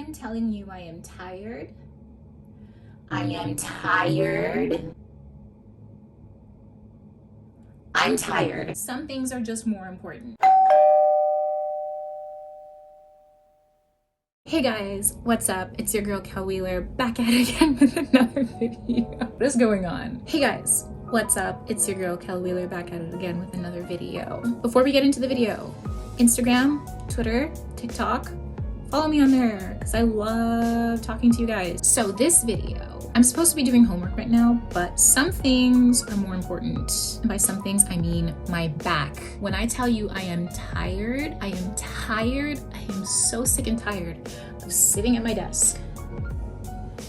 am telling you I am tired. I am tired. I'm tired. Some things are just more important. Hey guys, what's up? It's your girl Kel Wihler back at it again with another video. What is going on? Hey guys, what's up? It's your girl Kel Wihler back at it again with another video. Before we get into the video, Instagram, Twitter, TikTok, follow me on there because I love talking to you guys. So this video, I'm supposed to be doing homework right now, but some things are more important. And by some things, I mean my back. When I tell you I am tired, I am tired. I am so sick and tired of sitting at my desk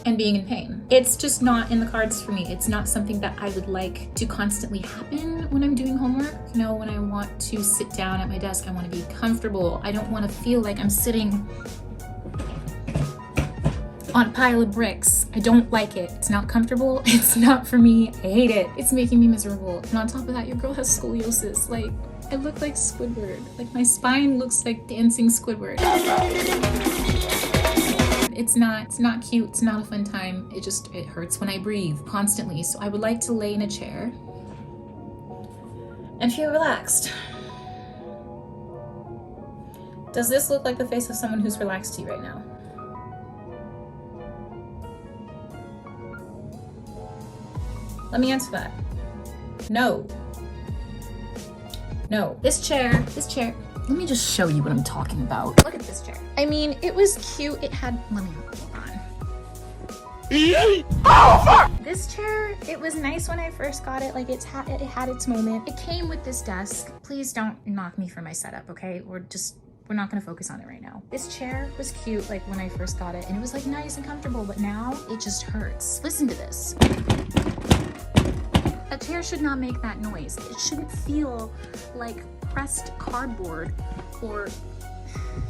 and being in pain. It's just not in the cards for me. It's not something that I would like to constantly happen when I'm doing homework. You know, when I want to sit down at my desk, I want to be comfortable. I don't want to feel like I'm sitting on a pile of bricks. I don't like it. It's not comfortable. It's not for me. I hate it. It's making me miserable. And on top of that, your girl has scoliosis. Like, I look like Squidward. Like, my spine looks like dancing Squidward. It's not cute. It's not a fun time. It hurts when I breathe constantly. So I would like to lay in a chair and feel relaxed. Does this look like the face of someone who's relaxed to you right now? Let me answer that. No. No. This chair. Let me just show you what I'm talking about. Look at this chair. I mean, it was cute. It had, hold on. Oh, fuck! This chair, it was nice when I first got it. Like, it had its moment. It came with this desk. Please don't knock me for my setup, okay? We're not gonna focus on it right now. This chair was cute, like, when I first got it, and it was, like, nice and comfortable, but now it just hurts. Listen to this. A chair should not make that noise. It shouldn't feel like pressed cardboard or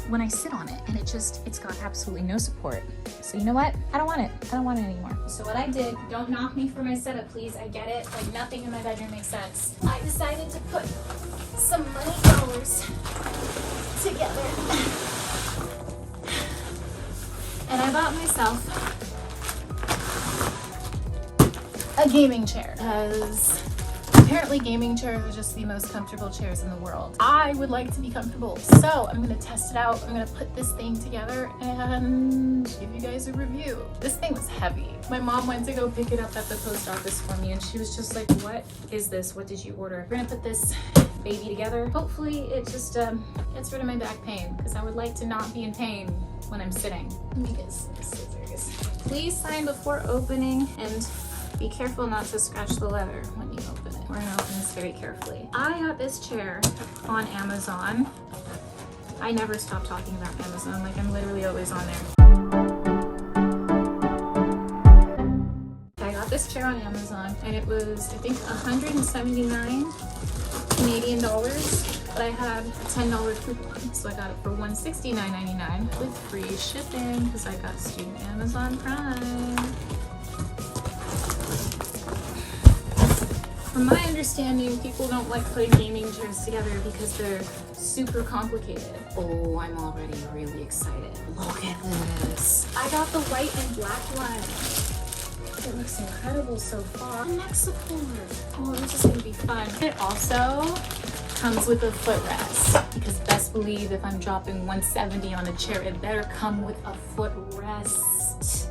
when I sit on it, and it's got absolutely no support. So you know what? I don't want it. I don't want it anymore. So what I did, don't knock me for my setup, please. I get it. Like, nothing in my bedroom makes sense. I decided to put some money dollars together. And I bought myself a gaming chair, because apparently gaming chairs are just the most comfortable chairs in the world. I would like to be comfortable, so I'm gonna test it out. I'm gonna put this thing together and give you guys a review. This thing was heavy. My mom went to go pick it up at the post office for me, and she was just like, what is this? What did you order? We're gonna put this baby together. Hopefully it just gets rid of my back pain, because I would like to not be in pain when I'm sitting. Let me get some scissors. Please sign before opening, and be careful not to scratch the leather when you open it. We're gonna open this very carefully. I got this chair on Amazon. I never stop talking about Amazon. Like, I'm literally always on there. I got this chair on Amazon, and it was, I think, 179 Canadian dollars. But I had a $10 coupon, so I got it for $169.99 with free shipping because I got student Amazon Prime. From my understanding, people don't like putting gaming chairs together because they're super complicated. Oh, I'm already really excited. Look at this. I got the white and black one. It looks incredible so far. Neck support. Oh, this is gonna be fun. It also comes with a footrest, because best believe if I'm dropping 170 on a chair, it better come with a footrest.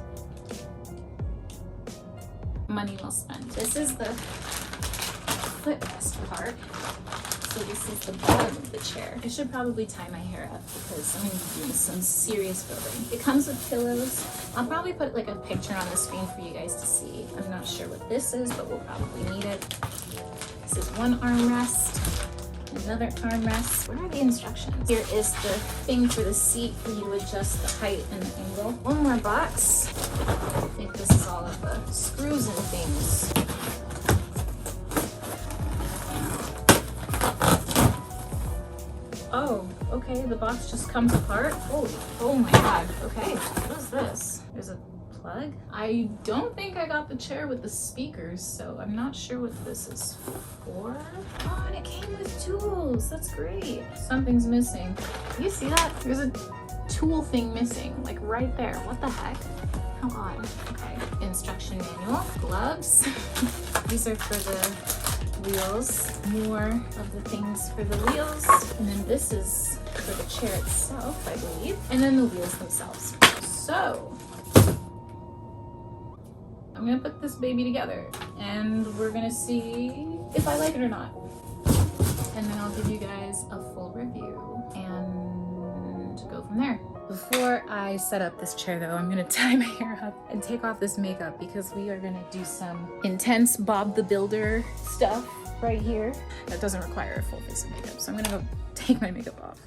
Money well spent. This is the footrest part. So this is the bottom of the chair. I should probably tie my hair up because I'm gonna be doing some serious building. It comes with pillows. I'll probably put like a picture on the screen for you guys to see. I'm not sure what this is, but we'll probably need it. This is one armrest, another armrest. Where are the instructions? Here is the thing for the seat for you to adjust the height and the angle. One more box. I think this is all of the screws and things. Oh, okay, the box just comes apart. Oh my god, okay, what is this? There's a plug? I don't think I got the chair with the speakers, so I'm not sure what this is for. Oh, and it came with tools, that's great. Something's missing. You see that? There's a tool thing missing, like right there. What the heck? Come on. Okay. Instruction manual, gloves. These are for the wheels. More of the things for the wheels. And then this is for the chair itself, I believe. And then the wheels themselves. So I'm gonna put this baby together and we're gonna see if I like it or not. And then I'll give you guys a full review and go from there. Before I set up this chair though, I'm gonna tie my hair up and take off this makeup because we are gonna do some intense Bob the Builder stuff right here. That doesn't require a full face of makeup, so I'm gonna go take my makeup off.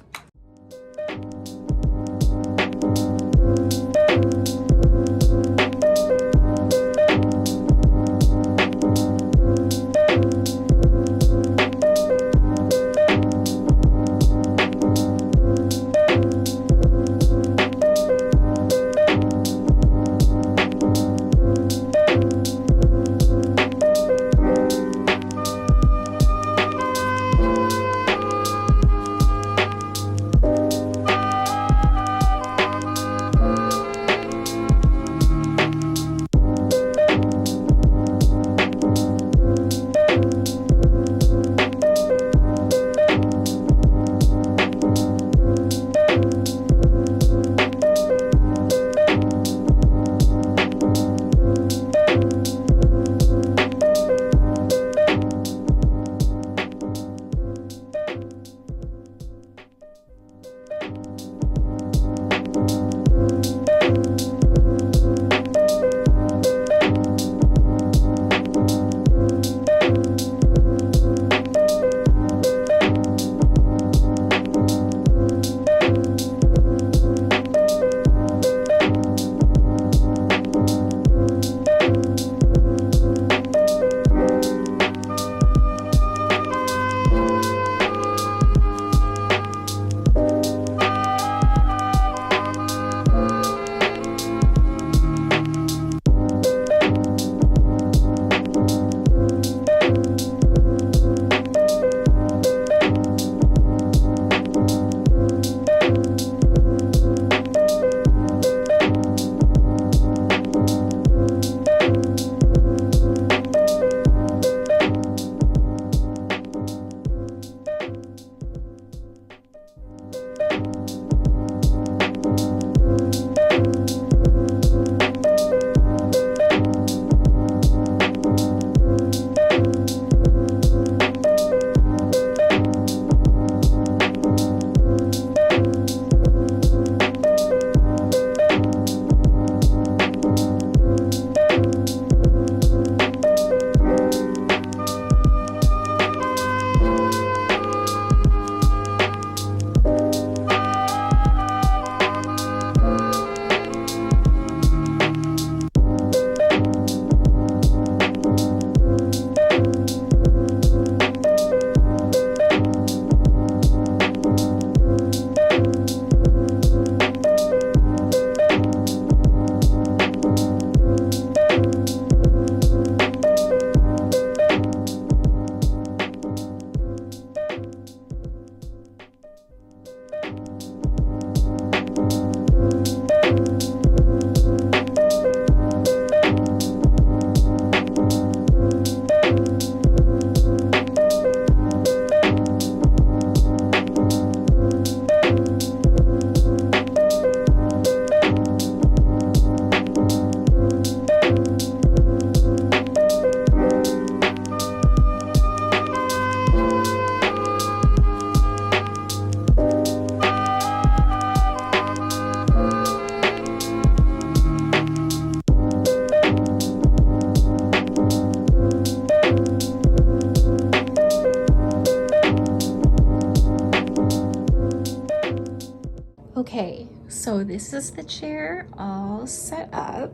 Okay, so this is the chair all set up.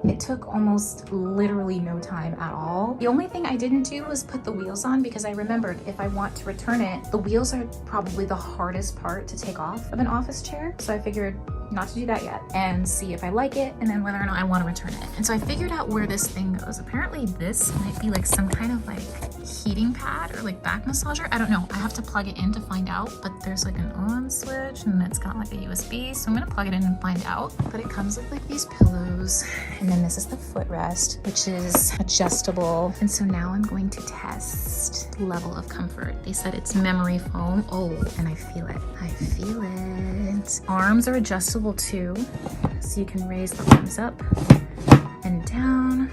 It took almost literally no time at all. The only thing I didn't do was put the wheels on because I remembered if I want to return it, the wheels are probably the hardest part to take off of an office chair. So I figured not to do that yet, and see if I like it and then whether or not I want to return it. And so I figured out where this thing goes. Apparently this might be like some kind of like heating pad or like back massager. I don't know. I have to plug it in to find out, but there's like an on switch and it's got like a USB. So I'm gonna plug it in and find out. But it comes with like these pillows, and then this is the footrest, which is adjustable. And so now I'm going to test level of comfort. They said it's memory foam. Oh, and I feel it. I feel it. Arms are adjustable too, so you can raise the arms up and down.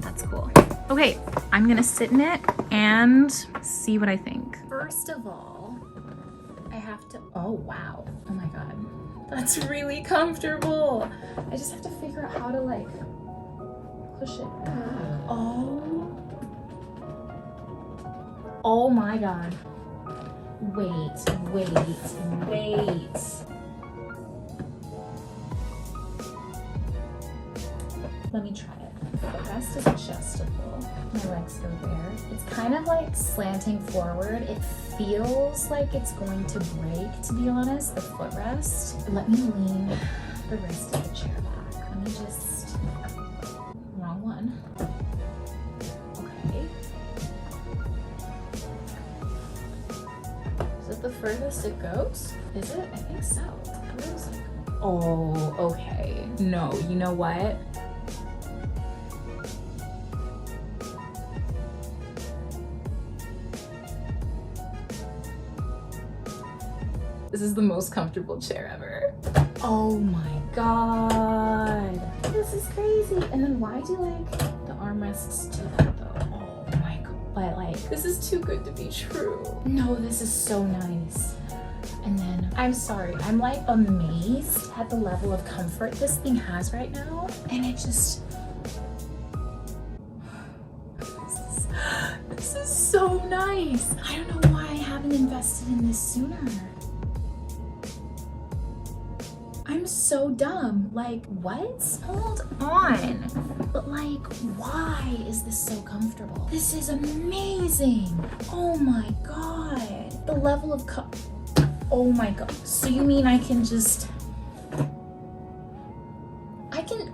That's cool. Okay, I'm gonna sit in it and see what I think. First of all, I have to, oh wow, oh my God. That's really comfortable. I just have to figure out how to like push it back. Oh my God. Wait. Let me try it. The rest is adjustable. My legs go there. It's kind of like slanting forward. It feels like it's going to break, to be honest, the footrest. Let me lean the rest of the chair back. Let me just, wrong one. Okay. Is it the furthest it goes? Is it? I think so. Where is it? Oh, okay. No, you know what? This is the most comfortable chair ever. Oh my God. This is crazy. And then why do like the armrests do that though? Oh my God. But like, this is too good to be true. No, this is so nice. And then, I'm sorry, I'm like amazed at the level of comfort this thing has right now. And it just, this is so nice. I don't know why I haven't invested in this sooner. I'm so dumb. Like, what? Hold on. But like, why is this so comfortable? This is amazing. Oh my God. The level of oh my God. So you mean I can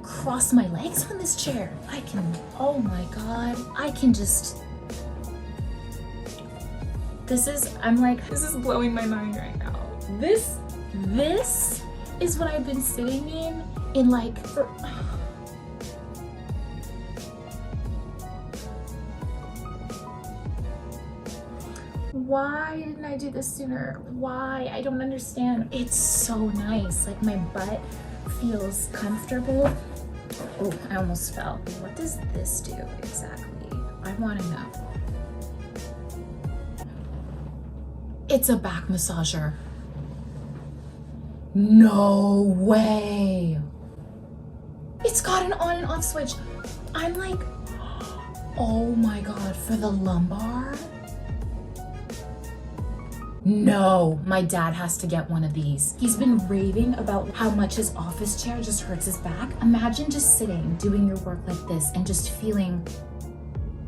cross my legs on this chair? I can, oh my God. I can just, this is blowing my mind right now. This is what I've been sitting in like for, why didn't I do this sooner? Why? I don't understand. It's so nice. Like my butt feels comfortable. Oh, I almost fell. What does this do exactly? I want to know. It's a back massager. No way. It's got an on and off switch. I'm like, oh my God, for the lumbar? No, my dad has to get one of these. He's been raving about how much his office chair just hurts his back. Imagine just sitting, doing your work like this and just feeling,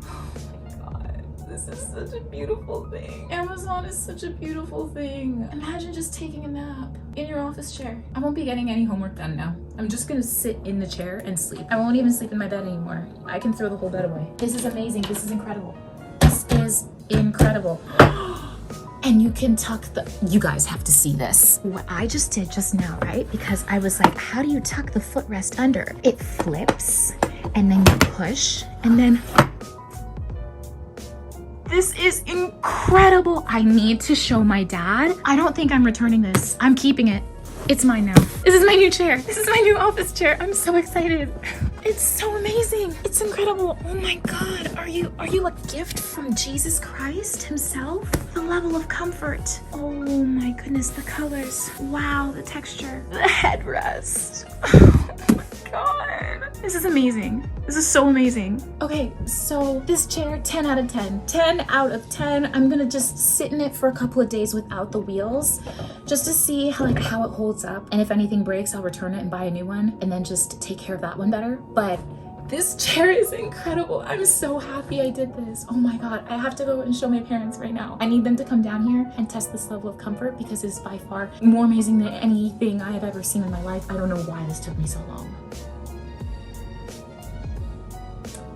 oh my God, this is such a beautiful thing. Amazon is such a beautiful thing. Imagine just taking a nap in your office chair. I won't be getting any homework done now. I'm just gonna sit in the chair and sleep. I won't even sleep in my bed anymore. I can throw the whole bed away. This is amazing. This is incredible. This is incredible. And you can tuck you guys have to see this. What I just did just now, right? Because I was like, how do you tuck the footrest under? It flips and then you push and then, this is incredible. I need to show my dad. I don't think I'm returning this. I'm keeping it. It's mine now. This is my new chair. This is my new office chair. I'm so excited. It's so amazing. It's incredible. Oh my God. Are you a gift from Jesus Christ himself? The level of comfort. Oh my goodness, the colors. Wow, the texture. The headrest. Oh my God. This is amazing. This is so amazing. Okay, so this chair, 10 out of 10. 10 out of 10. I'm gonna just sit in it for a couple of days without the wheels just to see how it holds up. And if anything breaks, I'll return it and buy a new one and then just take care of that one better. But This chair is incredible. I'm so happy I did this. Oh my God, I have to go and show my parents right now. I need them to come down here and test this level of comfort because it's by far more amazing than anything I have ever seen in my life. I don't know why this took me so long.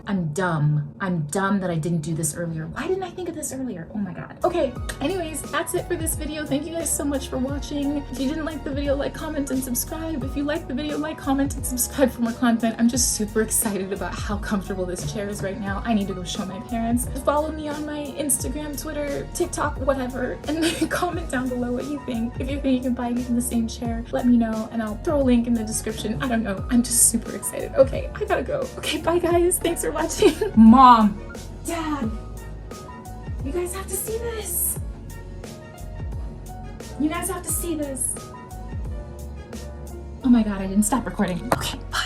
I'm dumb. I'm dumb that I didn't do this earlier. Why didn't I think of this earlier? Oh my God. Okay, anyways, that's it for this video. Thank you guys so much for watching. If you didn't like the video, like, comment, and subscribe. If you liked the video, like, comment, and subscribe for more content. I'm just super excited about how comfortable this chair is right now. I need to go show my parents. Follow me on my Instagram, Twitter, TikTok, whatever, and comment down below what you think. If you think you can buy me the same chair, let me know, and I'll throw a link in the description. I don't know. I'm just super excited. Okay, I gotta go. Okay, bye guys. Thanks for watching. Mom, Dad, you guys have to see this. You guys have to see this. Oh my God, I didn't stop recording. Okay, bye.